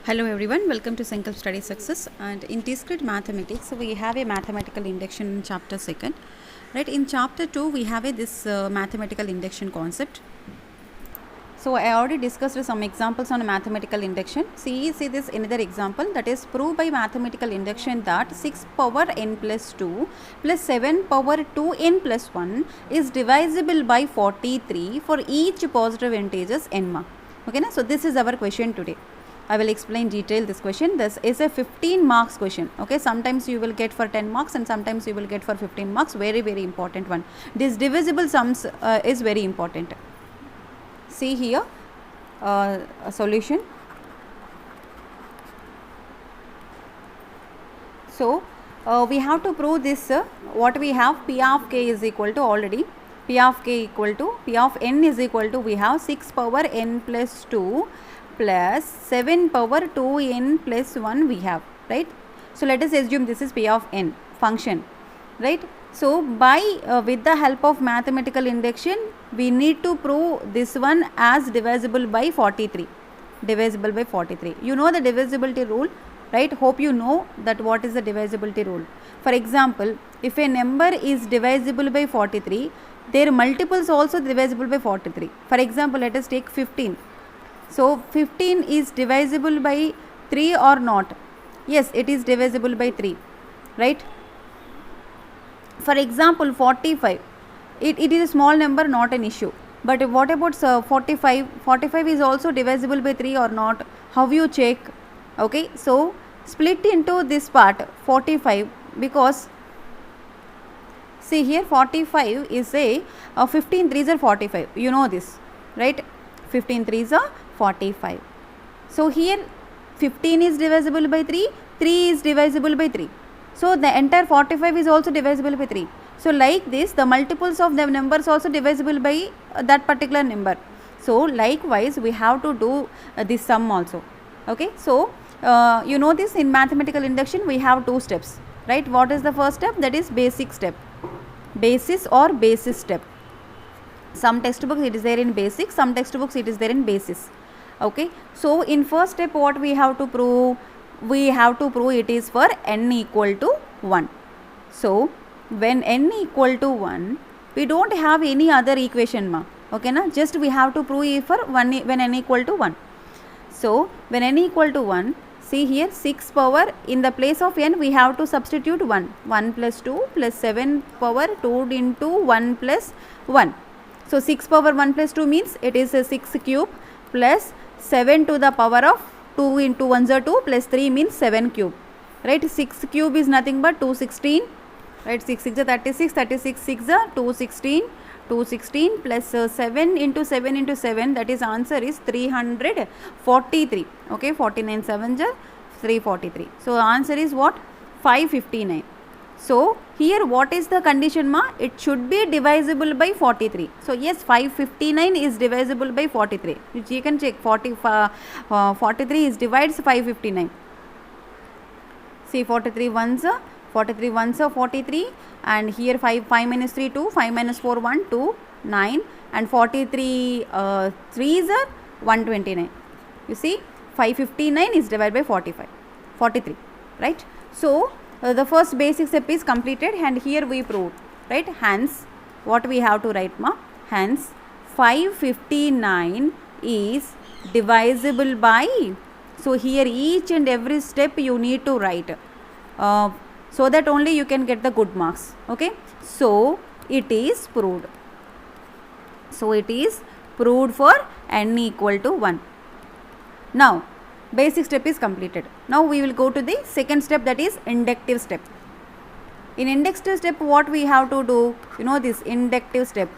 Hello everyone, welcome to Sankalp Study Success. And in discrete mathematics, we have a mathematical induction in chapter 2nd. Right, in chapter 2 we have this mathematical induction concept. So I already discussed some examples on mathematical induction. See this another example, that is prove by mathematical induction that 6 power n plus 2 plus 7 power 2 n plus 1 is divisible by 43 for each positive integers n. Okay, so this is our question today. I will explain detail this question. This is a 15 marks question. Okay, sometimes you will get for 10 marks and sometimes you will get for 15 marks. Very important one. This divisible sums is very important. See here a solution. So we have to prove this. What we have, P of k is equal to already P of k equal to P of n is equal to, we have 6 power n plus 2 plus 7 power 2n plus 1 we have, right? So let us assume this is P of n function, right? So by with the help of mathematical induction we need to prove this one as divisible by 43. Divisible by 43. You know the divisibility rule, right? Hope you know that what is the divisibility rule. For example, if a number is divisible by 43, their multiples also divisible by 43. For example, let us take 15. So 15 is divisible by 3 or not? Yes, it is divisible by 3, right? For example, 45, it is a small number, not an issue. But what about 45? 45 is also divisible by 3 or not? How you check? Okay, so split into this part 45, because see here 45 is a 15 3s are 45. You know this, right? 15 3s are 45. So here 15 is divisible by 3, 3 is divisible by 3. So the entire 45 is also divisible by 3. So like this, the multiples of the numbers also divisible by that particular number. So likewise we have to do this sum also. Okay, so you know this, in mathematical induction we have two steps, right? What is the first step? That is basic step, basis or basis step. Some textbooks it is there in basic, some textbooks it is there in basis. Okay, so in first step what we have to prove? We have to prove it is for n equal to 1. So when n equal to 1, we don't have any other equation, okay na? Just we have to prove it for 1 when n equal to 1. So when n equal to 1, see here 6 power, in the place of n we have to substitute 1. 1 plus 2 plus 7 power 2 into 1 plus 1. So 6 power 1 plus 2 means it is a 6 cube plus 7 to the power of 2 into 1 is 2 plus 3 means 7 cube, right? 6 cube is nothing but 216, right? 6 6 is 36, 36 6 is 216, 216 plus 7 into 7 into 7, that is answer is 343. Okay, 49 7 is 343. So answer is what? 559. So here what is the condition, it should be divisible by 43. So yes, 559 is divisible by 43. You can check 43 is divides 559. See 43 ones are 43, and here 5 minus 3 2, 5 minus 4 1 2 9, and 43 3s are 129. You see 559 is divided by 43, right? So the first basic step is completed, and here we proved, right? Hence what we have to write, hence 559 is divisible by, so here each and every step you need to write, so that only you can get the good marks. Okay, so it is proved. So it is proved for n equal to 1. Now basic step is completed. Now we will go to the second step, that is inductive step. In inductive step what we have to do? You know this inductive step.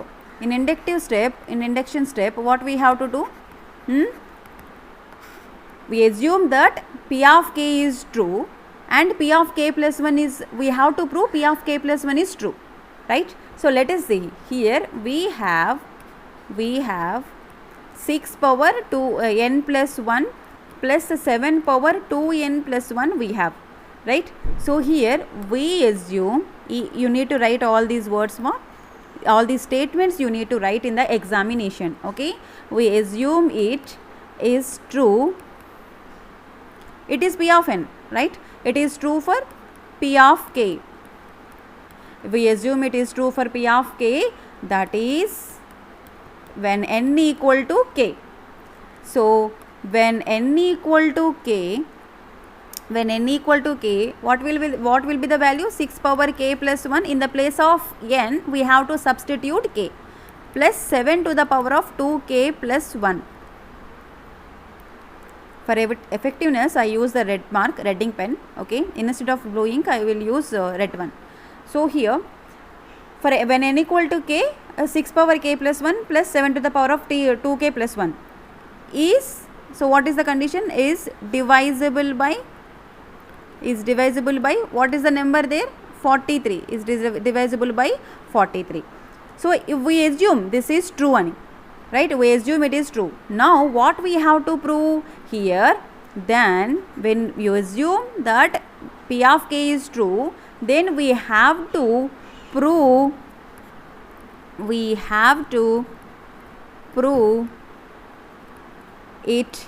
In induction step what we have to do? We assume that P of k is true and P of k plus 1 is, we have to prove P of k plus 1 is true, right? So let us see, here we have 6 power 2 n plus 1 plus 7 power 2n plus 1 we have, right? So here we assume, you need to write all these words, all these statements you need to write in the examination. Okay, we assume it is true It is P of n, right? It is true for P of k. If we assume it is true for P of k, that is when n equal to k. So when n equal to k, what will be the value? 6 power k plus 1. In the place of n, we have to substitute k, plus 7 to the power of 2k plus 1. For effectiveness, I use the red mark, red ink pen. Okay, instead of blue ink, I will use red one. So here, for when n equal to k, 6 power k plus 1 plus 7 to the power of 2k plus 1 is, so what is the condition? Is divisible by what is the number there? 43 is divisible by 43. So if we assume this is true one, right? We assume it is true. Now what we have to prove here? Then when you assume that P of k is true, then we have to prove it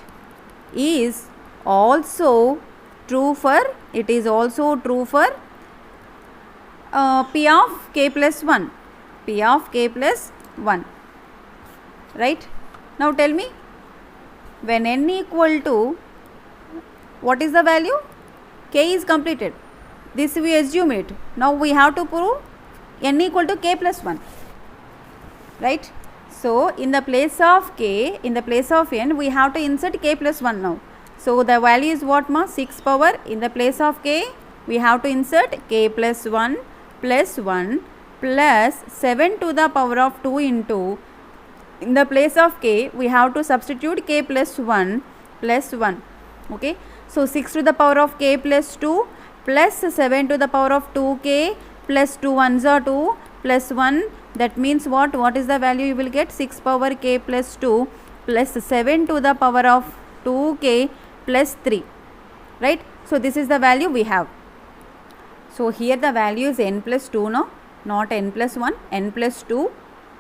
is also true for P of k plus 1. P of k plus 1. Right? Now tell me, when n equal to, what is the value? K is completed. This we assume it. Now we have to prove n equal to k plus 1. Right? So in the place of k, in the place of n, we have to insert k plus 1 now. So the value is what, ma? 6 power. In the place of k, we have to insert k plus 1 plus 1 plus 7 to the power of 2 into, in the place of k, we have to substitute k plus 1 plus 1. Okay. So 6 to the power of k plus 2 plus 7 to the power of 2k plus 2 ones are 2 plus 1. That means what? What is the value you will get? 6 power k plus 2 plus 7 to the power of 2k plus 3. Right? So this is the value we have. So here the value is n plus 2, no? Not n plus 1, n plus 2.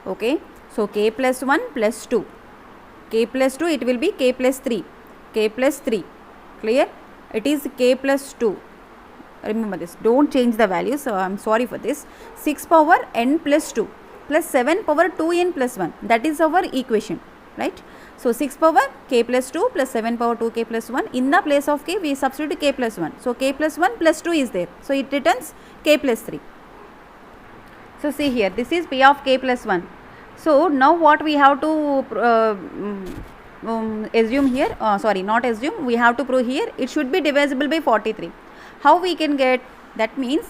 Okay. So k plus 1 plus 2. K plus 2, it will be k plus 3. K plus 3. Clear? It is k plus 2. Remember this. Don't change the value. So I am sorry for this. 6 power n plus 2 plus 7 power 2n plus 1. That is our equation. Right? So 6 power k plus 2 plus 7 power 2k plus 1. In the place of k, we substitute k plus 1. So k plus 1 plus 2 is there. So it returns k plus 3. So see here, this is P of k plus 1. So now what we have to assume here, sorry, not assume, we have to prove here, it should be divisible by 43. How we can get? That means,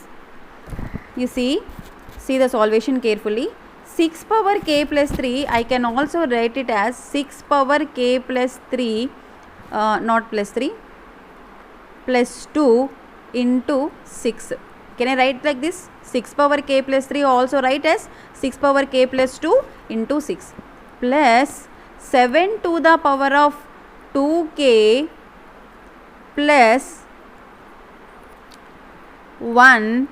you see the solvation carefully. 6 power k plus 3, I can also write it as 6 power k plus 3, not plus 3, plus 2 into 6. Can I write like this? 6 power k plus 3 also write as 6 power k plus 2 into 6 plus 7 to the power of 2k plus 1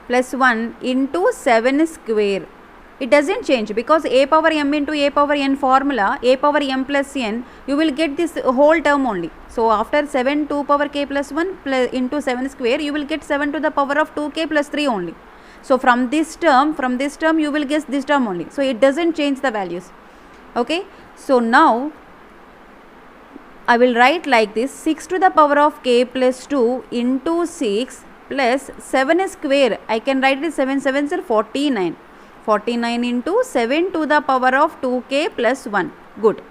plus 1 into 7 square. It doesn't change because a power m into a power n formula, a power m plus n, you will get this whole term only. So after 7 2 power k plus 1 plus into 7 square, you will get 7 to the power of 2k plus 3 only. So from this term you will guess this term only. So it doesn't change the values. Okay. So now I will write like this: 6 to the power of k plus 2 into 6 plus 7 square. I can write it 7 7s are 49. 49 into 7 to the power of 2k plus 1. Good.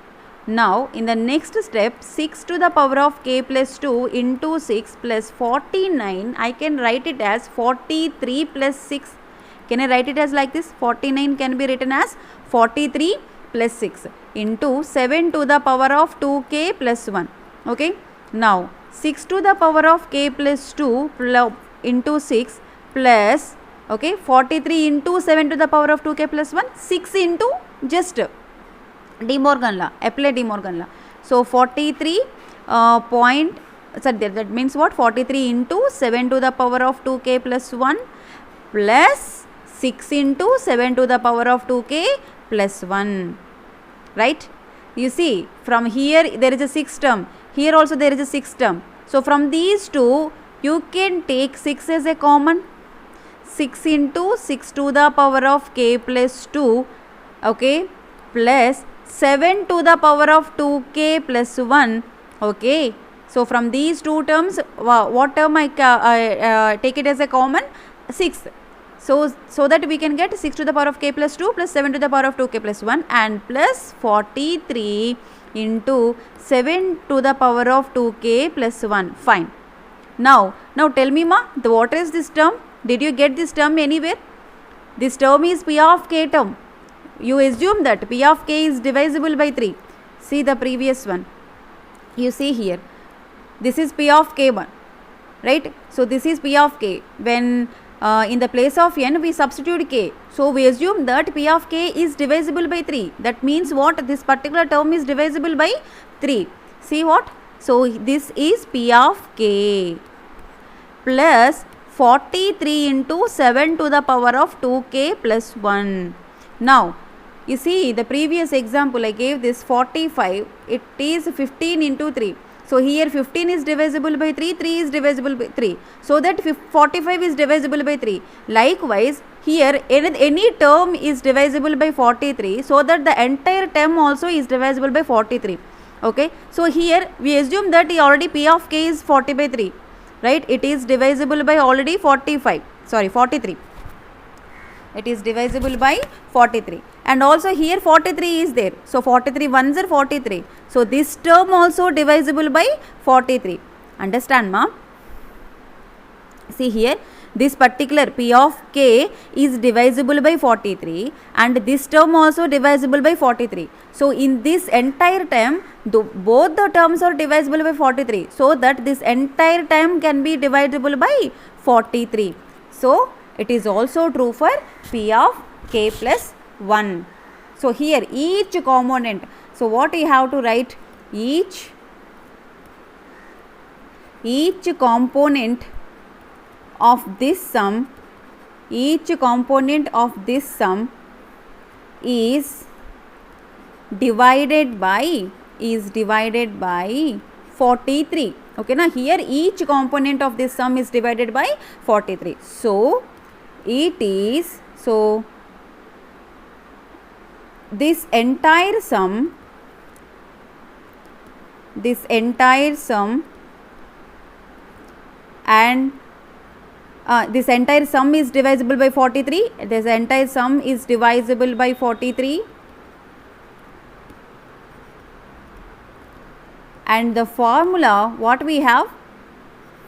Now in the next step, 6 to the power of k plus 2 into 6 plus 49, I can write it as 43 plus 6. Can I write it as like this? 49 can be written as 43 plus 6 into 7 to the power of 2k plus 1. Okay. Now 6 to the power of k plus 2 into 6 plus, okay, 43 into 7 to the power of 2k plus 1, 6 into just De Morgan law, apply De Morgan law. So 43 that means what? 43 into 7 to the power of 2k plus 1 plus 6 into 7 to the power of 2k plus 1. Right? You see, from here there is a 6th term. Here also there is a 6th term. So from these two, you can take 6 as a common. 6 into 6 to the power of k plus 2, okay, plus 7 to the power of 2k plus 1, okay. So from these two terms, what term I take it as a common? 6. So that we can get 6 to the power of k plus 2 plus 7 to the power of 2k plus 1 and plus 43 into 7 to the power of 2k plus 1. Fine. Now tell me ma, what is this term? Did you get this term anywhere? This term is p of k term. You assume that p of k is divisible by 3. See the previous one. You see here. This is p of k1, right? So this is p of k. When in the place of n we substitute k. So we assume that p of k is divisible by 3. That means what? This particular term is divisible by 3. See what? So this is p of k plus 43 into 7 to the power of 2k plus 1. Now you see the previous example I gave this 45, it is 15 into 3. So here 15 is divisible by 3, 3 is divisible by 3. So that 45 is divisible by 3. Likewise, here any term is divisible by 43, so that the entire term also is divisible by 43. Okay. So here we assume that already p of k is 40 by 3. Right. It is divisible by already 43. It is divisible by 43. And also here 43 is there. So 43 ones are 43. So this term also divisible by 43. Understand ma? See here, this particular p of k is divisible by 43 and this term also divisible by 43. So in this entire term, both the terms are divisible by 43. So that this entire term can be divisible by 43. So it is also true for p of k plus 1. So here each component, so what you have to write? Each component of this sum, is divided by 43. Okay na, here each component of this sum is divided by 43. So it is, so this entire sum and this entire sum is divisible by 43. This entire sum is divisible by 43. And the formula, what we have?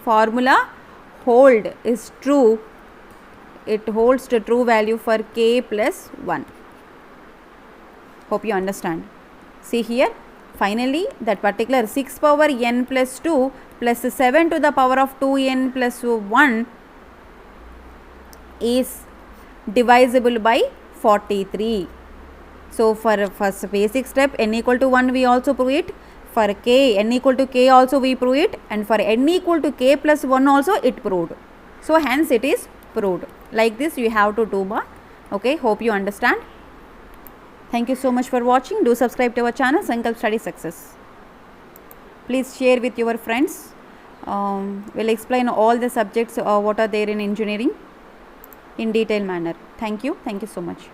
Formula hold is true. It holds the true value for k plus 1. Hope you understand. See here, finally that particular 6 power n plus 2 plus 7 to the power of 2n plus 1 is divisible by 43. So for first basic step, n equal to 1 we also prove it. For k, n equal to k also we prove it, and for n equal to k plus 1 also it proved. So hence it is proved. Like this you have to do ma. Okay, hope you understand. Thank you so much for watching. Do subscribe to our channel Sankalp Study Success. Please share with your friends. We'll explain all the subjects what are there in engineering in detailed manner. Thank you so much.